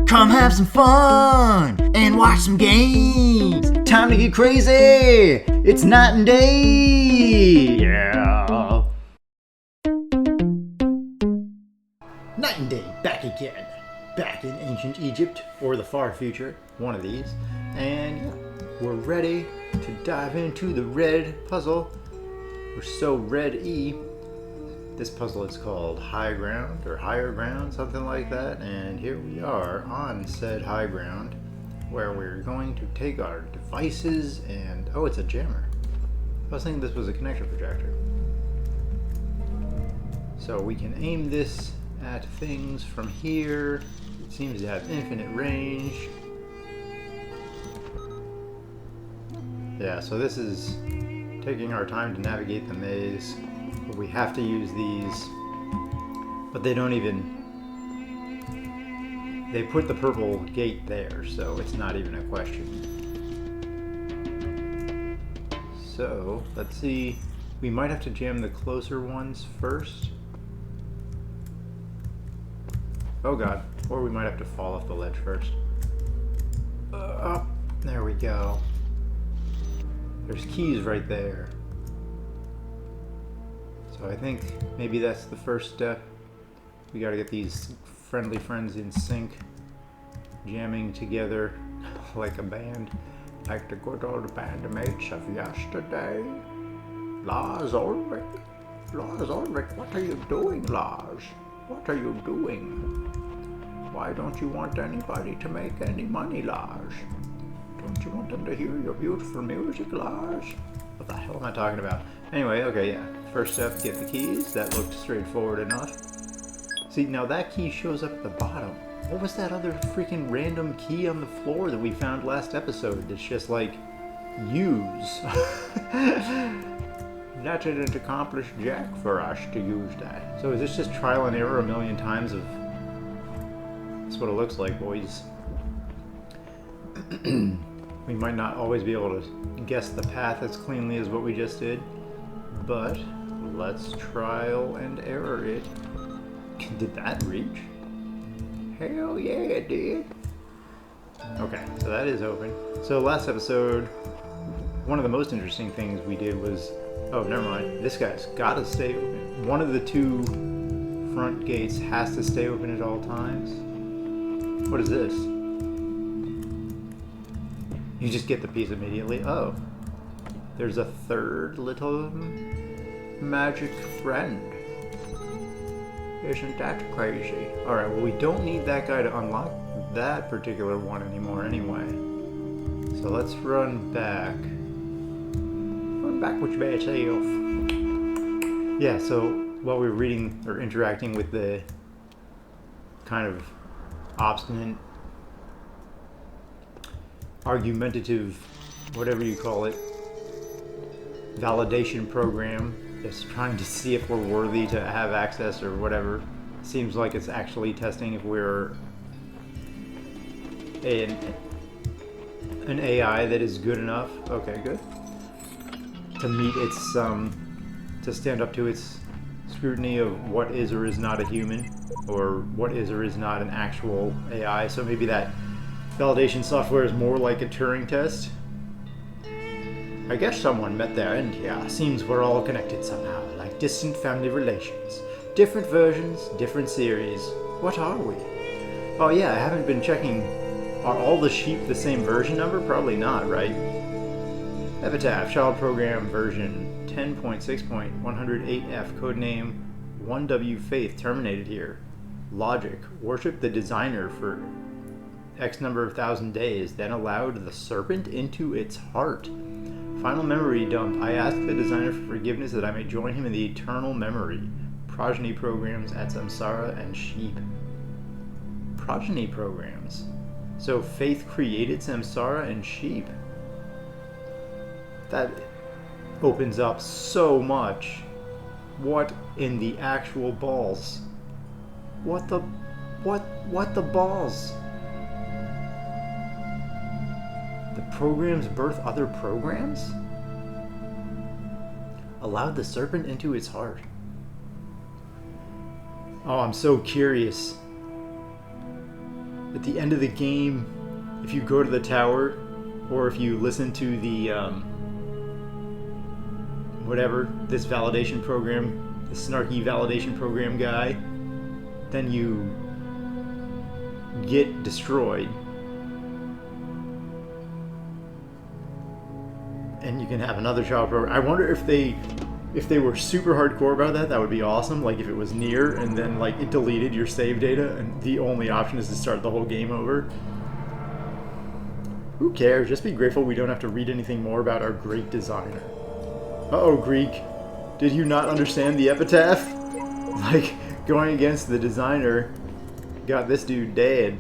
Come have some fun and watch some games. Time to get crazy. It's night and day. Yeah. Night and day, back again. Back in ancient Egypt or the far future, one of these. And yeah, we're ready to dive into the red puzzle. We're so red-y. This puzzle is called High Ground or Higher Ground, something like that. And here we are on said high ground where we're going to take our devices and... oh, it's a jammer. I was thinking this was a connection projector. So we can aim this at things from here. It seems to have infinite range. Yeah, so this is taking our time to navigate the maze. But we have to use these, but they don't even, they put the purple gate there, so it's not even a question. So, let's see, we might have to jam the closer ones first. Oh god, or we might have to fall off the ledge first. There we go. There's keys right there. So I think maybe that's the first step. We gotta get these friendly friends in sync, jamming together like a band, like the good old bandmates of yesterday. Lars Ulrich, what are you doing, Lars? What are you doing? Why don't you want anybody to make any money, Lars? Don't you want them to hear your beautiful music, Lars? What the hell am I talking about? Anyway, okay, yeah. First step, get the keys. That looked straightforward enough. See, now that key shows up at the bottom. What was that other freaking random key on the floor that we found last episode that's just like, use? That didn't accomplish jack for us to use that. So is this just trial and error a million times of... that's what it looks like, boys. We might not always be able to guess the path as cleanly as what we just did, but let's trial and error it. Did that reach? Hell yeah, it did. Okay, so that is open. So last episode, one of the most interesting things we did was... oh, never mind. This guy's gotta stay open. One of the two front gates has to stay open at all times. What is this? You just get the piece immediately. Oh. There's a third little magic friend. Isn't that crazy? Alright, well we don't need that guy to unlock that particular one anymore anyway. So let's run back. Run back with your bad self. Yeah, so while we were reading or interacting with the kind of obstinate, argumentative, whatever you call it, validation program that's trying to see if we're worthy to have access or whatever. Seems like it's actually testing if we're an AI that is good enough. Okay, good. To meet its, to stand up to its scrutiny of what is or is not a human, or what is or is not an actual AI. So maybe that validation software is more like a Turing test. I guess someone met their end here. Seems we're all connected somehow, like distant family relations. Different versions, different series. What are we? Oh yeah, I haven't been checking. Are all the sheep the same version number? Probably not, right? Epitaph, child program version 10.6.108F, codename 1W Faith, terminated here. Logic, worship the designer for X number of thousand days, then allowed the serpent into its heart. Final memory dump. I asked the designer for forgiveness that I may join him in the eternal memory. Progeny programs at Samsara and sheep. Progeny programs. So Faith created Samsara and sheep. That opens up so much. What in the actual balls? What the balls? The programs birth other programs? Allowed the serpent into its heart. Oh, I'm so curious. at the end of the game, if you go to the tower, or if you listen to the whatever, this validation program, the snarky validation program guy, then you get destroyed. And you can have another child program. I wonder if they were super hardcore about that, that would be awesome. Like if it was near and then like it deleted your save data and the only option is to start the whole game over. Who cares? Just be grateful we don't have to read anything more about our great designer. Uh-oh, Greek. Did you not understand the epitaph? Like, going against the designer got this dude dead.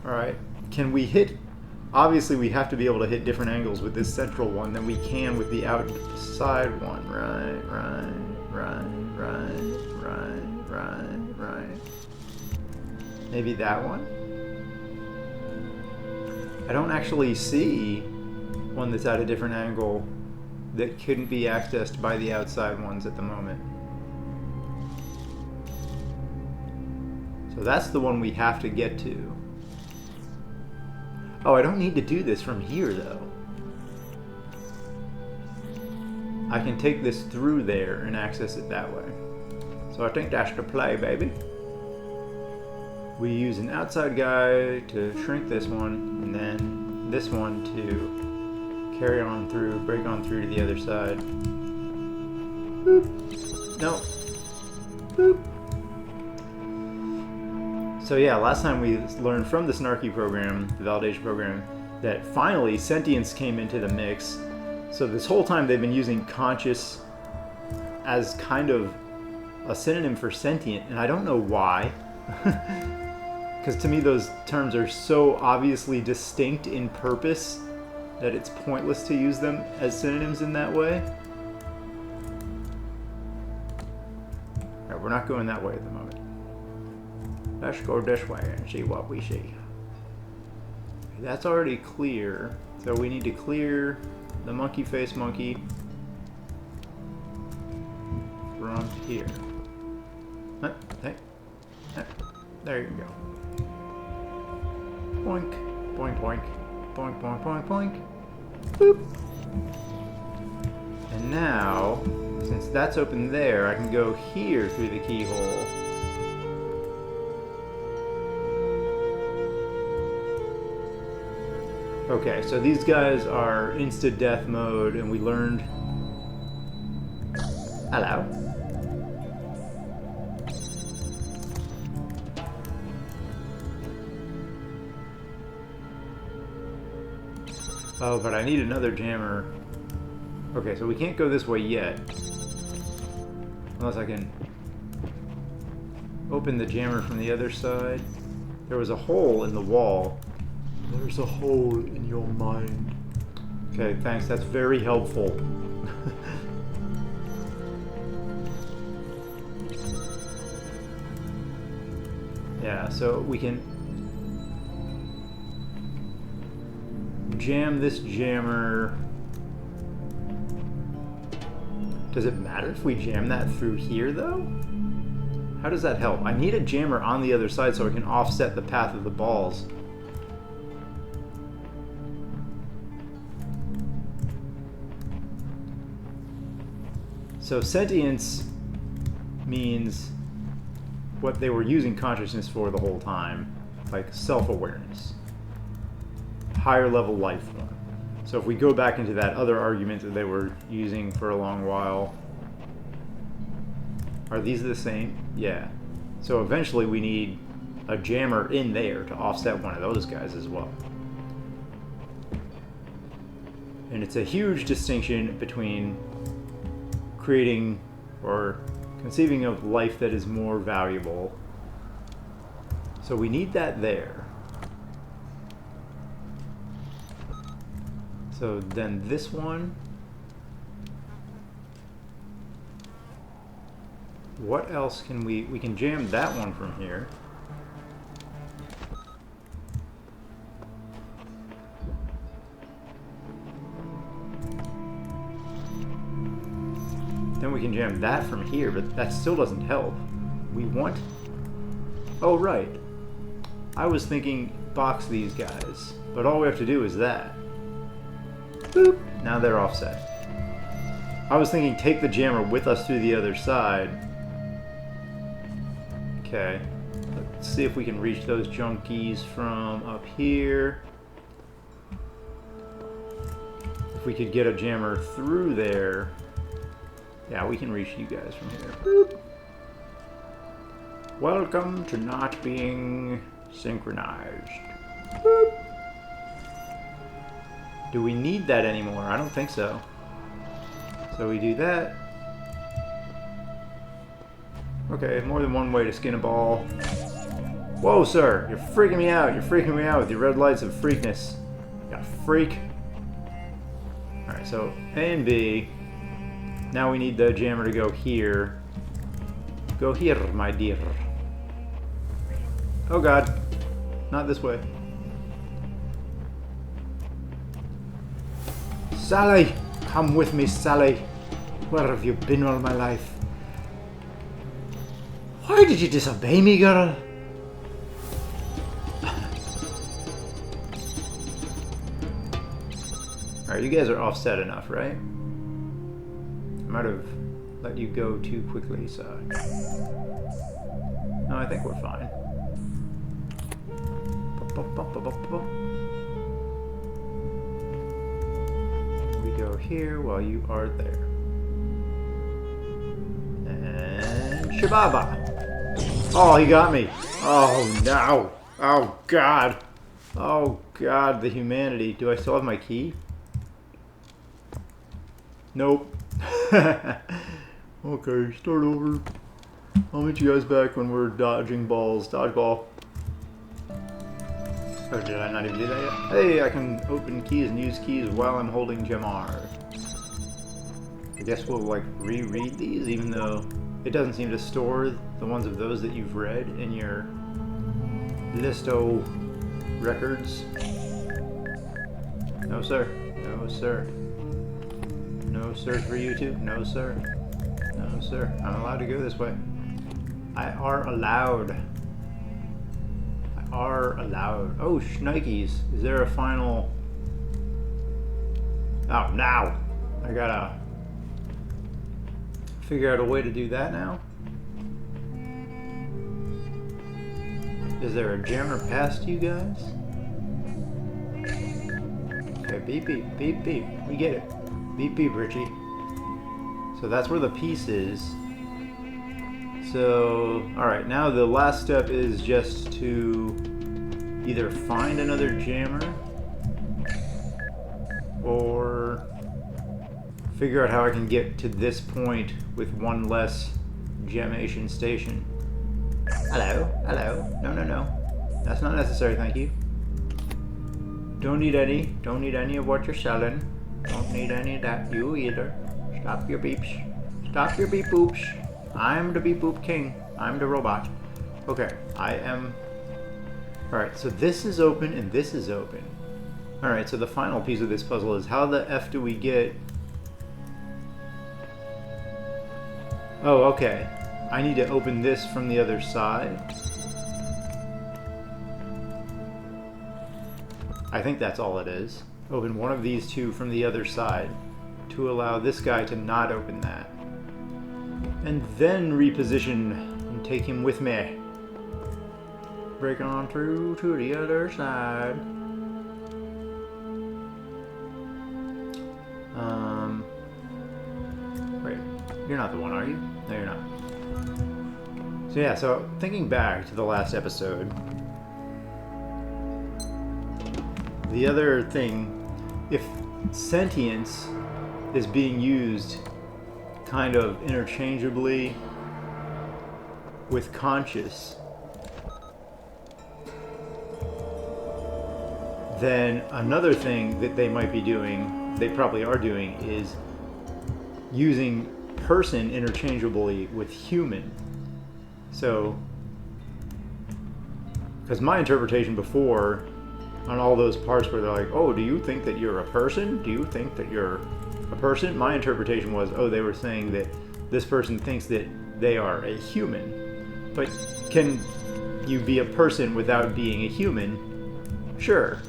Alright. Can we hit... Obviously, we have to be able to hit different angles with this central one than we can with the outside one. Right. Maybe that one? I don't actually see one that's at a different angle that couldn't be accessed by the outside ones at the moment. So that's the one we have to get to. Oh, I don't need to do this from here, though. I can take this through there and access it that way. So I think that's the play, baby. We use an outside guy to shrink this one, and then this one to carry on through, break on through to the other side. Boop. No. Boop. So yeah, last time we learned from the snarky program, the validation program, that finally sentience came into the mix. So this whole time they've been using conscious as kind of a synonym for sentient, and I don't know why. Because to me those terms are so obviously distinct in purpose that it's pointless to use them as synonyms in that way. Alright, we're not going that way at the moment. Let's go this way and see what we see. That's already clear, so we need to clear the monkey face monkey from here. Hey. There you go. Boink, boink, boink, boink, boink, boink, boink. Boop. And now, since that's open there, I can go here through the keyhole. Okay, so these guys are insta-death mode, and we learned... Hello. Oh, but I need another jammer. Okay, so we can't go this way yet. Unless I can open the jammer from the other side. There was a hole in the wall. There's a hole in your mind. Okay, thanks. That's very helpful. Yeah, so we can jam this jammer. Does it matter if we jam that through here, though? How does that help? I need a jammer on the other side so I can offset the path of the balls. So sentience means what they were using consciousness for the whole time, like self-awareness. Higher level life form. So if we go back into that other argument that they were using for a long while, are these the same? Yeah. So eventually we need a jammer in there to offset one of those guys as well. And it's a huge distinction between creating or conceiving of life that is more valuable. So we need that there. So then this one, what else can we can jam that one from here. Then we can jam that from here, but that still doesn't help. We want Oh, right. I was thinking box these guys, but all we have to do is that. Boop. Now they're offset. I was thinking take the jammer with us through the other side. Okay. Let's see if we can reach those junkies from up here. If we could get a jammer through there. Yeah, we can reach you guys from here. Boop. Welcome to not being synchronized. Boop. Do we need that anymore? I don't think so. So we do that. Okay, more than one way to skin a ball. Whoa, sir! You're freaking me out! You're freaking me out with your red lights of freakness. You got a freak. Alright, so A and B. Now we need the jammer to go here. Go here, my dear. Oh god. Not this way. Sally! Come with me, Sally. Where have you been all my life? Why did you disobey me, girl? Alright, you guys are offset enough, right? I might have let you go too quickly, so... No, I think we're fine. We go here while you are there. And... Shababa! Oh, he got me! Oh, no! Oh, God! Oh, God, the humanity. Do I still have my key? Nope. Okay, start over. I'll meet you guys back when we're dodging balls. Dodgeball. Oh, did I not even do that yet? Hey, I can open keys and use keys while I'm holding Jamar. I guess we'll, like, reread these, even though it doesn't seem to store the ones of those that you've read in your listo records. No, sir. No, sir. No, sir, for you too. No, sir. No, sir. I'm allowed to go this way. I are allowed. I are allowed. Oh, shnikes. Is there a final... Oh, now! I gotta figure out a way to do that now. Is there a jammer past you guys? Okay, beep beep, beep beep. We get it. Beep beep, Richie. So that's where the piece is. So, alright, now the last step is just to either find another jammer or figure out how I can get to this point with one less gemation station. Hello, hello. No, no, no. That's not necessary, thank you. Don't need any. Don't need any of what you're selling. Don't need any of that. You either. Stop your beeps. Stop your beep boops. I'm the beep boop king. I'm the robot. Okay, I am... Alright, so this is open and this is open. Alright, so the final piece of this puzzle is how the F do we get... Oh, okay. I need to open this from the other side. I think that's all it is. Open one of these two from the other side to allow this guy to not open that. And then reposition and take him with me. Break on through to the other side. Wait, you're not the one, are you? No, you're not. So yeah, so thinking back to the last episode, the other thing, if sentience is being used kind of interchangeably with conscious, then another thing that they might be doing, they probably are doing, is using person interchangeably with human. So, because my interpretation before on all those parts where they're like, oh, do you think that you're a person? Do you think that you're a person? My interpretation was, oh, they were saying that this person thinks that they are a human. But can you be a person without being a human, sure.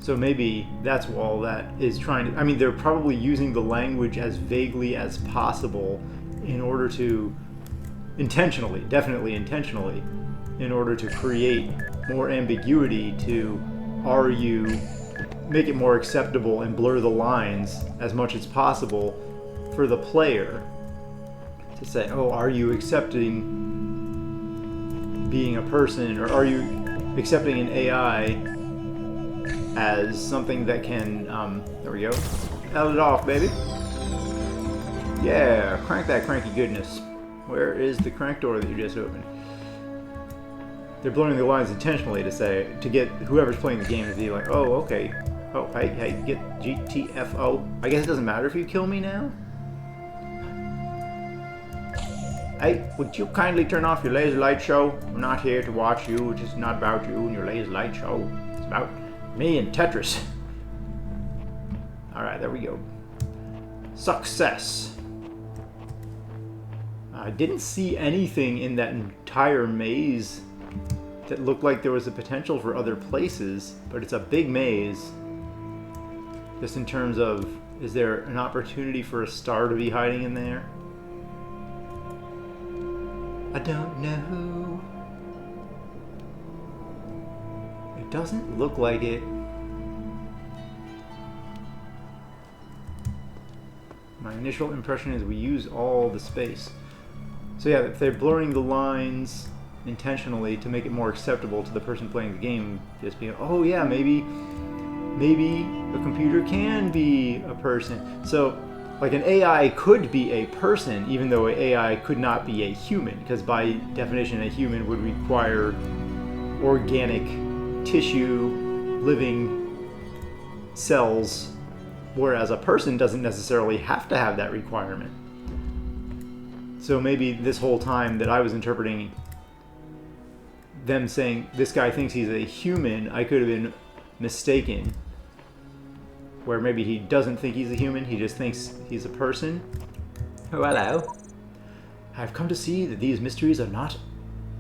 So maybe that's all that is trying to... I mean, they're probably using the language as vaguely as possible in order to... intentionally, definitely intentionally, in order to create more ambiguity to are you... make it more acceptable and blur the lines as much as possible for the player to say, oh, are you accepting being a person, or are you accepting an AI as something that can, there we go, held it off, baby. Yeah, crank that cranky goodness. Where is the crank door that you just opened? They're blurring the lines intentionally to get whoever's playing the game to be like, oh, okay. Oh, hey, get GTFO. I guess it doesn't matter if you kill me now? Hey, would you kindly turn off your laser light show? I'm not here to watch you, it's just not about you and your laser light show. It's about me and Tetris. Alright, there we go. Success. I didn't see anything in that entire maze that looked like there was a potential for other places, but it's a big maze. Just in terms of, is there an opportunity for a star to be hiding in there? I don't know. It doesn't look like it. My initial impression is we use all the space. So yeah, if they're blurring the lines intentionally to make it more acceptable to the person playing the game, just being, oh yeah, maybe a computer can be a person. So, like, an AI could be a person, even though an AI could not be a human, because by definition a human would require organic tissue, living cells, whereas a person doesn't necessarily have to have that requirement. So maybe this whole time that I was interpreting them saying, this guy thinks he's a human, I could have been mistaken. Where maybe he doesn't think he's a human, he just thinks he's a person. Oh, hello. I've come to see that these mysteries are not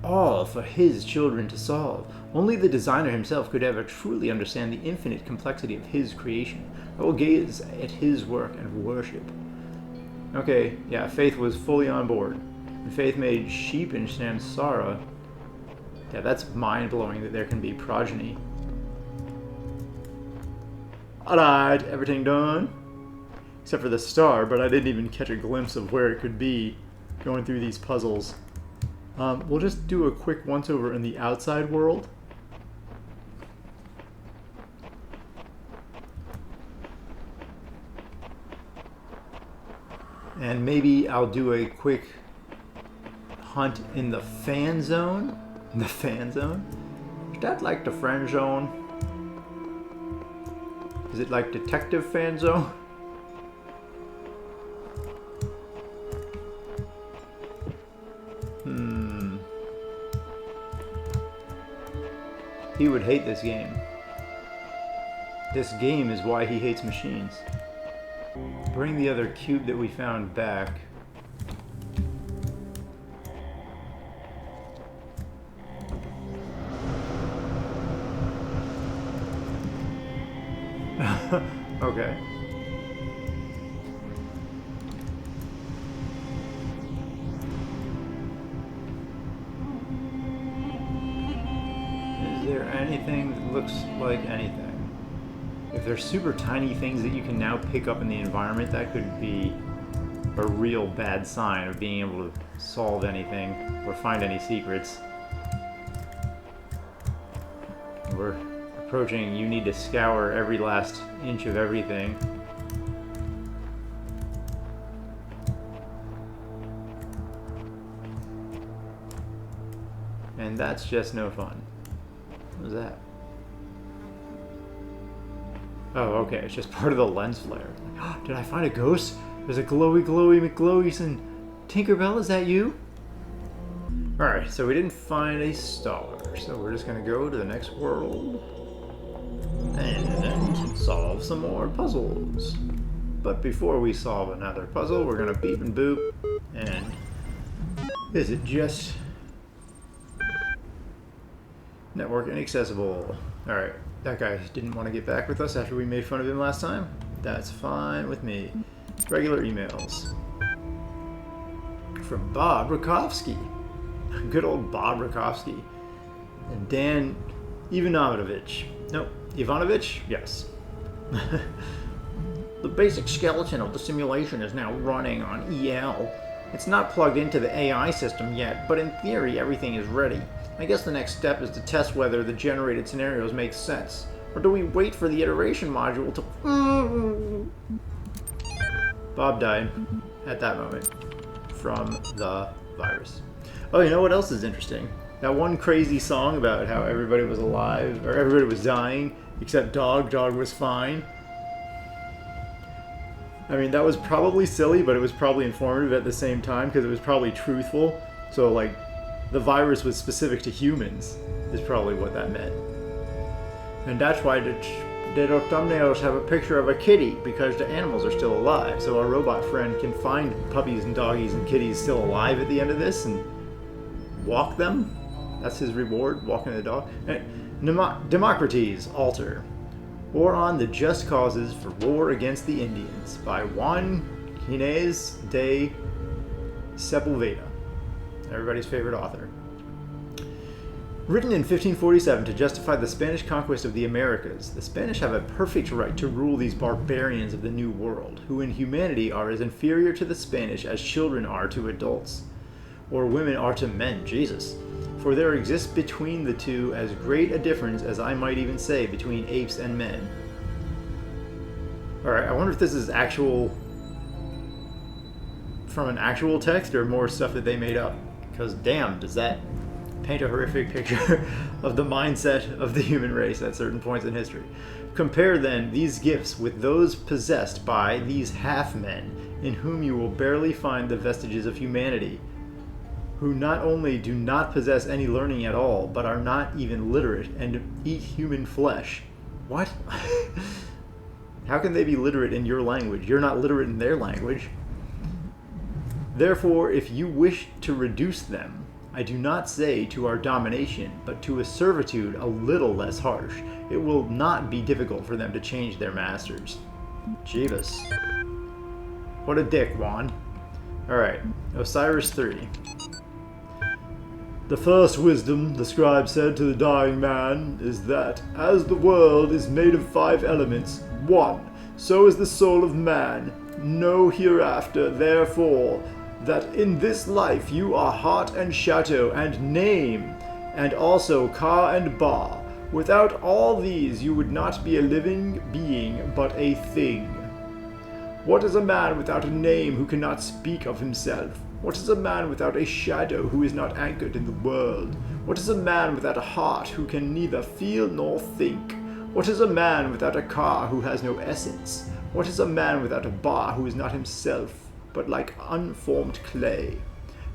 all for his children to solve. Only the designer himself could ever truly understand the infinite complexity of his creation. I will gaze at his work and worship. Okay, yeah, Faith was fully on board. And Faith made sheep in Samsara. Yeah, that's mind-blowing that there can be progeny. Alright, everything done? Except for the star, but I didn't even catch a glimpse of where it could be going through these puzzles. We'll just do a quick once-over in the outside world. And maybe I'll do a quick hunt in the fan zone. The fan zone? Is that like the friend zone? Is it like detective fan zone? He would hate this game. This game is why he hates machines. Bring the other cube that we found back. Okay. Is there anything that looks like anything? If there's super tiny things that you can now pick up in the environment, that could be a real bad sign of being able to solve anything or find any secrets. We're approaching, you need to scour every last inch of everything. And that's just no fun. What was that? Oh, okay, it's just part of the lens flare. Like, oh, did I find a ghost? There's a glowy McGlowyson. Tinkerbell, is that you? Alright, so we didn't find a star, so we're just gonna go to the next world and then solve some more puzzles. But before we solve another puzzle, we're gonna beep and boop and visit just Network inaccessible. Alright, that guy didn't want to get back with us after we made fun of him last time. That's fine with me. Regular emails. From Bob Rakowski. Good old Bob Rakowski. And Dan Ivanovich. Nope, Ivanovich? Yes. The basic skeleton of the simulation is now running on EL. It's not plugged into the AI system yet, but in theory everything is ready. I guess the next step is to test whether the generated scenarios make sense. Or do we wait for the iteration module to... Bob died at that moment from the virus. Oh, you know what else is interesting? That one crazy song about how everybody was alive, or everybody was dying, except Dog. Dog was fine. I mean, that was probably silly, but it was probably informative at the same time, because it was probably truthful. So, like, the virus was specific to humans, is probably what that meant. And that's why the thumbnails have a picture of a kitty, because the animals are still alive. So our robot friend can find puppies and doggies and kitties still alive at the end of this and walk them. That's his reward, walking the dog. Democrates Alter. War on the Just Causes for War Against the Indians by Juan Ginés de Sepulveda. Everybody's favorite author. Written in 1547 to justify the Spanish conquest of the Americas, the Spanish have a perfect right to rule these barbarians of the New World, who in humanity are as inferior to the Spanish as children are to adults, or women are to men, Jesus. For there exists between the two as great a difference as I might even say between apes and men. Alright, I wonder if this is actual... from an actual text or more stuff that they made up. Because damn, does that paint a horrific picture of the mindset of the human race at certain points in history. Compare then these gifts with those possessed by these half-men, in whom you will barely find the vestiges of humanity, who not only do not possess any learning at all, but are not even literate and eat human flesh. What? How can they be literate in your language? You're not literate in their language. Therefore, if you wish to reduce them, I do not say to our domination, but to a servitude a little less harsh, it will not be difficult for them to change their masters. Jeebus. What a dick, Juan. Alright, Osiris 3. The first wisdom, the scribe said to the dying man, is that, as the world is made of 5 elements, 1, so is the soul of man. Know hereafter, therefore, that in this life you are heart and shadow and name, and also ka and ba. Without all these you would not be a living being, but a thing. What is a man without a name who cannot speak of himself? What is a man without a shadow who is not anchored in the world? What is a man without a heart who can neither feel nor think? What is a man without a ka who has no essence? What is a man without a ba who is not himself, but like unformed clay?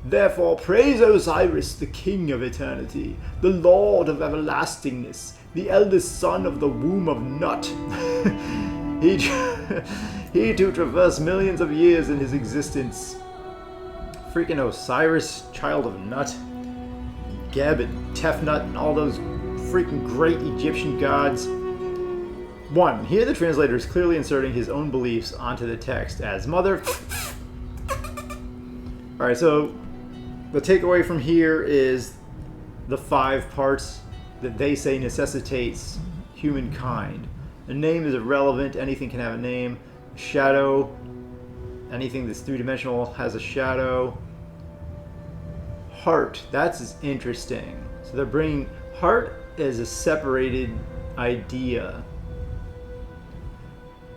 Therefore praise Osiris, the king of eternity, the lord of everlastingness, the eldest son of the womb of Nut. he too traversed millions of years in his existence. Freaking Osiris, child of Nut, Geb and Tefnut, and all those freaking great Egyptian gods. 1. Here the translator is clearly inserting his own beliefs onto the text as mother... Alright, so the takeaway from here is the 5 parts that they say necessitates humankind. A name is irrelevant, anything can have a name. Shadow, anything that's 3-dimensional has a shadow. Heart, that's interesting. So they're bringing heart as a separated idea.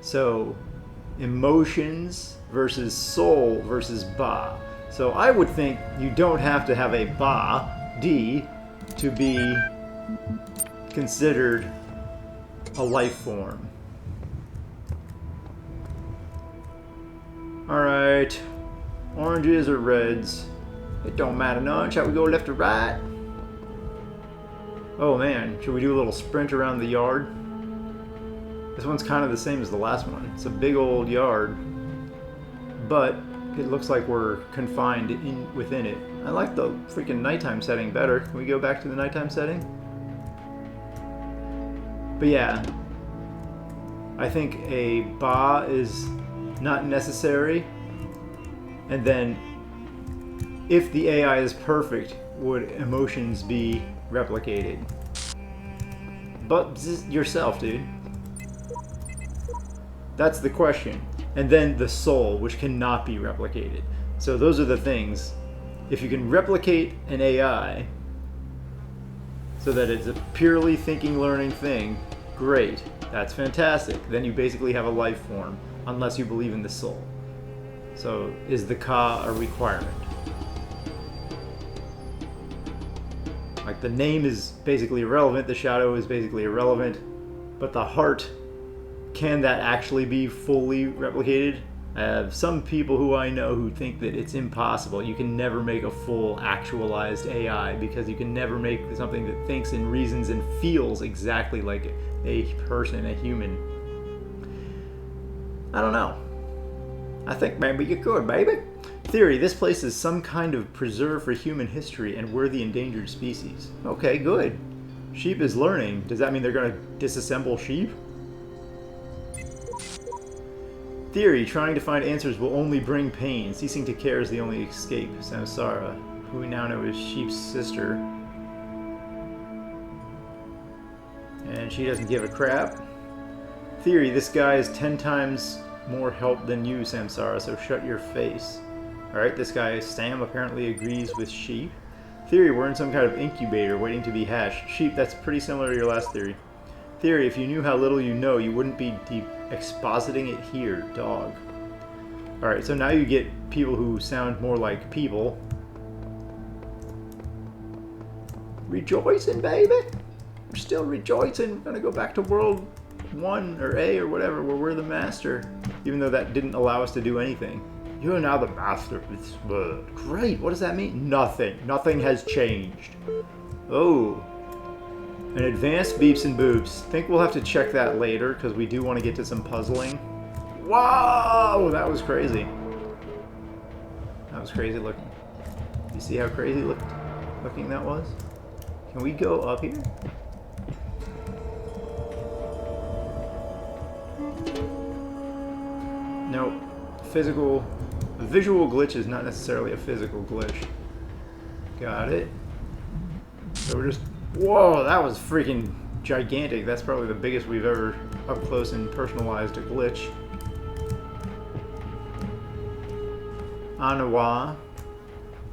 So emotions versus soul versus ba. So I would think you don't have to have a ba, D, to be considered a life form. Alright, oranges or reds? It don't matter none. Shall we go left or right? Oh man, should we do a little sprint around the yard? This one's kind of the same as the last one. It's a big old yard, but it looks like we're confined within it. I like the freaking nighttime setting better. Can we go back to the nighttime setting? But yeah, I think a ba is not necessary. And then, if the AI is perfect, would emotions be replicated? But yourself, dude. That's the question. And then the soul, which cannot be replicated. So those are the things. If you can replicate an AI so that it's a purely thinking, learning thing, great. That's fantastic. Then you basically have a life form, unless you believe in the soul. So is the Ka a requirement? Like the name is basically irrelevant, the shadow is basically irrelevant, but the heart, can that actually be fully replicated? I have some people who I know who think that it's impossible. You can never make a full actualized AI because you can never make something that thinks and reasons and feels exactly like a person, a human. I don't know. I think maybe you could, baby. Theory, this place is some kind of preserve for human history and we're the endangered species. Okay, good. Sheep is learning. Does that mean they're going to disassemble sheep? Theory, trying to find answers will only bring pain. Ceasing to care is the only escape. Samsara, who we now know is Sheep's sister. And she doesn't give a crap. Theory, this guy is 10 times more help than you, Samsara, so shut your face. Alright, this guy, Sam, apparently agrees with Sheep. Theory, we're in some kind of incubator waiting to be hatched. Sheep, that's pretty similar to your last theory. Theory, if you knew how little you know, you wouldn't be expositing it here, dog. Alright, so now you get people who sound more like people. Rejoicing, baby! We're still rejoicing. We're gonna go back to World 1 or A or whatever, where we're the master. Even though that didn't allow us to do anything. You're now the master of this world. Great, what does that mean? Nothing. Nothing has changed. Oh. An advanced beeps and boops. Think we'll have to check that later, because we do want to get to some puzzling. Whoa! That was crazy. That was crazy looking. You see how crazy looking that was? Can we go up here? Nope. A visual glitch is not necessarily a physical glitch. Got it. So we're just... Whoa, that was freaking gigantic. That's probably the biggest we've ever up close and personalized a glitch. Anawa.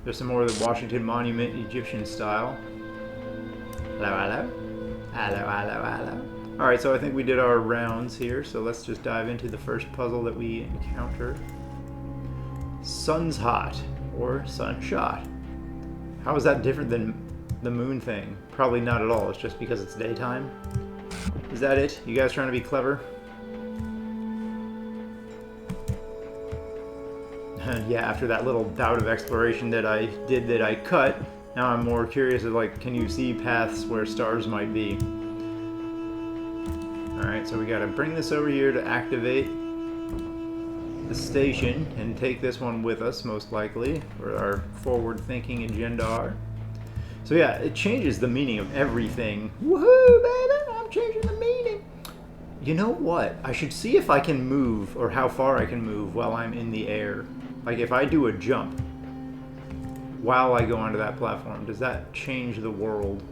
There's some more of the Washington Monument Egyptian style. Hello, hello. Hello, hello, hello. Alright, so I think we did our rounds here, so let's just dive into the first puzzle that we encounter. Sun's hot, or sunshot. How is that different than the moon thing? Probably not at all, it's just because it's daytime. Is that it? You guys trying to be clever? Yeah, after that little bout of exploration that I did that I cut, now I'm more curious of like, can you see paths where stars might be? Alright, so we gotta bring this over here to activate the station and take this one with us, most likely, for our forward-thinking agenda. So yeah, it changes the meaning of everything. Woohoo, baby! I'm changing the meaning! You know what? I should see if I can move, or how far I can move while I'm in the air. Like if I do a jump while I go onto that platform, does that change the world?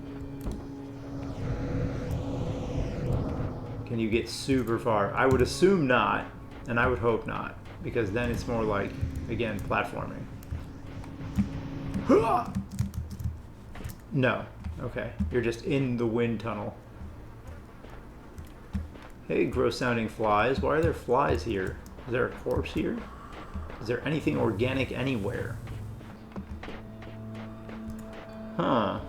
Can you get super far? I would assume not, and I would hope not, because then it's more like, again, platforming. No. Okay. You're just in the wind tunnel. Hey, gross-sounding flies. Why are there flies here? Is there a corpse here? Is there anything organic anywhere? Huh.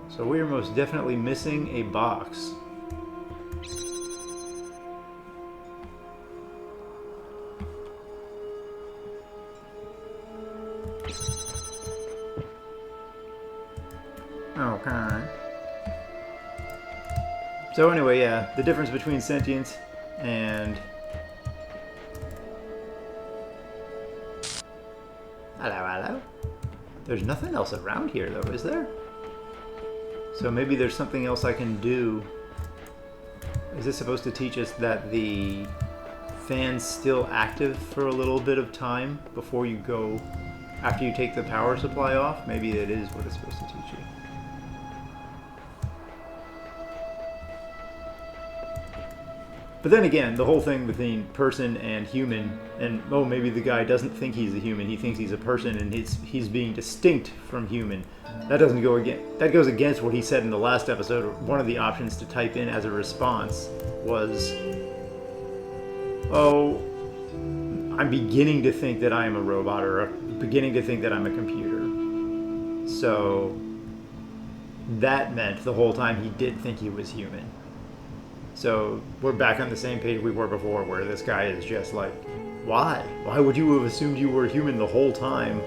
So we are most definitely missing a box. Okay. So anyway, yeah, the difference between sentience and... Hello, hello. There's nothing else around here, though, is there? So maybe there's something else I can do Is this supposed to teach us that the fan's still active for a little bit of time before you go, after you take the power supply off? Maybe that is what it's supposed to teach you. But then again, the whole thing between person and human, and oh, maybe the guy doesn't think he's a human, he thinks he's a person, and he's being distinct from human. That doesn't go against, that goes against what he said in the last episode. One of the options to type in as a response was, oh, I'm beginning to think that I am a robot, or beginning to think that I'm a computer. So that meant the whole time he did think he was human. So we're back on the same page we were before, where this guy is just like, why? Why would you have assumed you were human the whole time?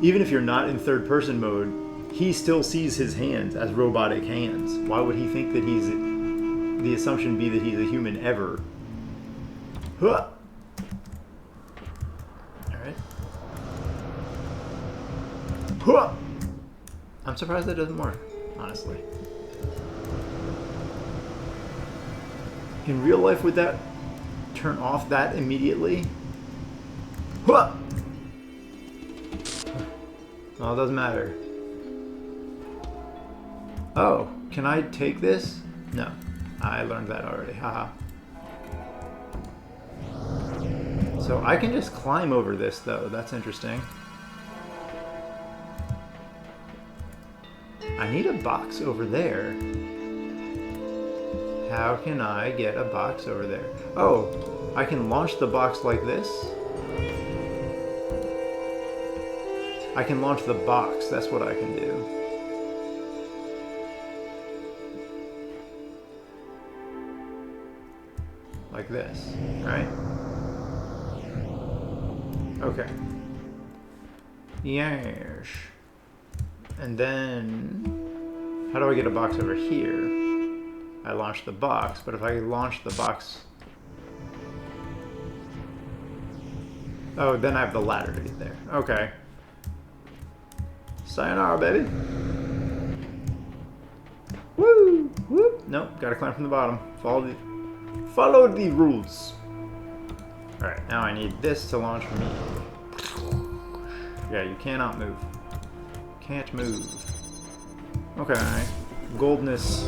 Even if you're not in third person mode, he still sees his hands as robotic hands. Why would he think that he's, the assumption be that he's a human ever? Huh. Alright. Huh. I'm surprised that doesn't work, honestly. In real life, would that turn off that immediately? Huh! Well, it doesn't matter. Oh, can I take this? No, I learned that already. Haha. So I can just climb over this, though. That's interesting. I need a box over there. How can I get a box over there? Oh, I can launch the box like this? I can launch the box, that's what I can do. Like this, right? Okay. Yes. And then, how do I get a box over here? I launch the box, but if I launch the box... Oh, then I have the ladder to get there. Okay. Sayonara, baby. Woo! Whoop! Nope, gotta climb from the bottom. Follow the rules. Alright, now I need this to launch me. Yeah, you cannot move. Can't move. Okay. Goldness.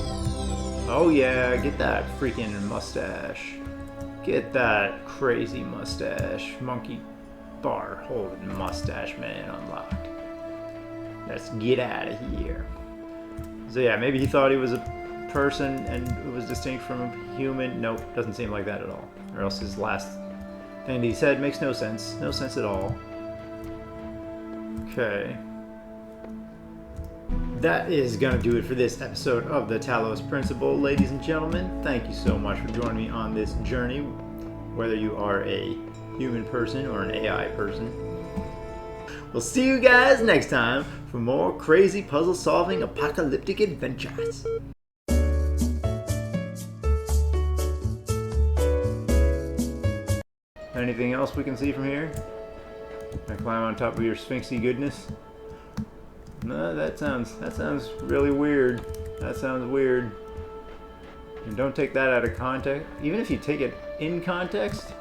Oh yeah, get that freaking mustache. Get that crazy mustache. Monkey bar holding mustache man unlocked. Let's get out of here. So yeah, maybe he thought he was a person and it was distinct from a human. Nope, doesn't seem like that at all. Or else his last thing that he said makes no sense. No sense at all. Okay. That is going to do it for this episode of the Talos Principle. Ladies and gentlemen, thank you so much for joining me on this journey, whether you are a human person or an AI person. We'll see you guys next time for more crazy puzzle-solving apocalyptic adventures. Anything else we can see from here? Can I climb on top of your sphinxy goodness? No, that sounds really weird. That sounds weird. And don't take that out of context. Even if you take it in context,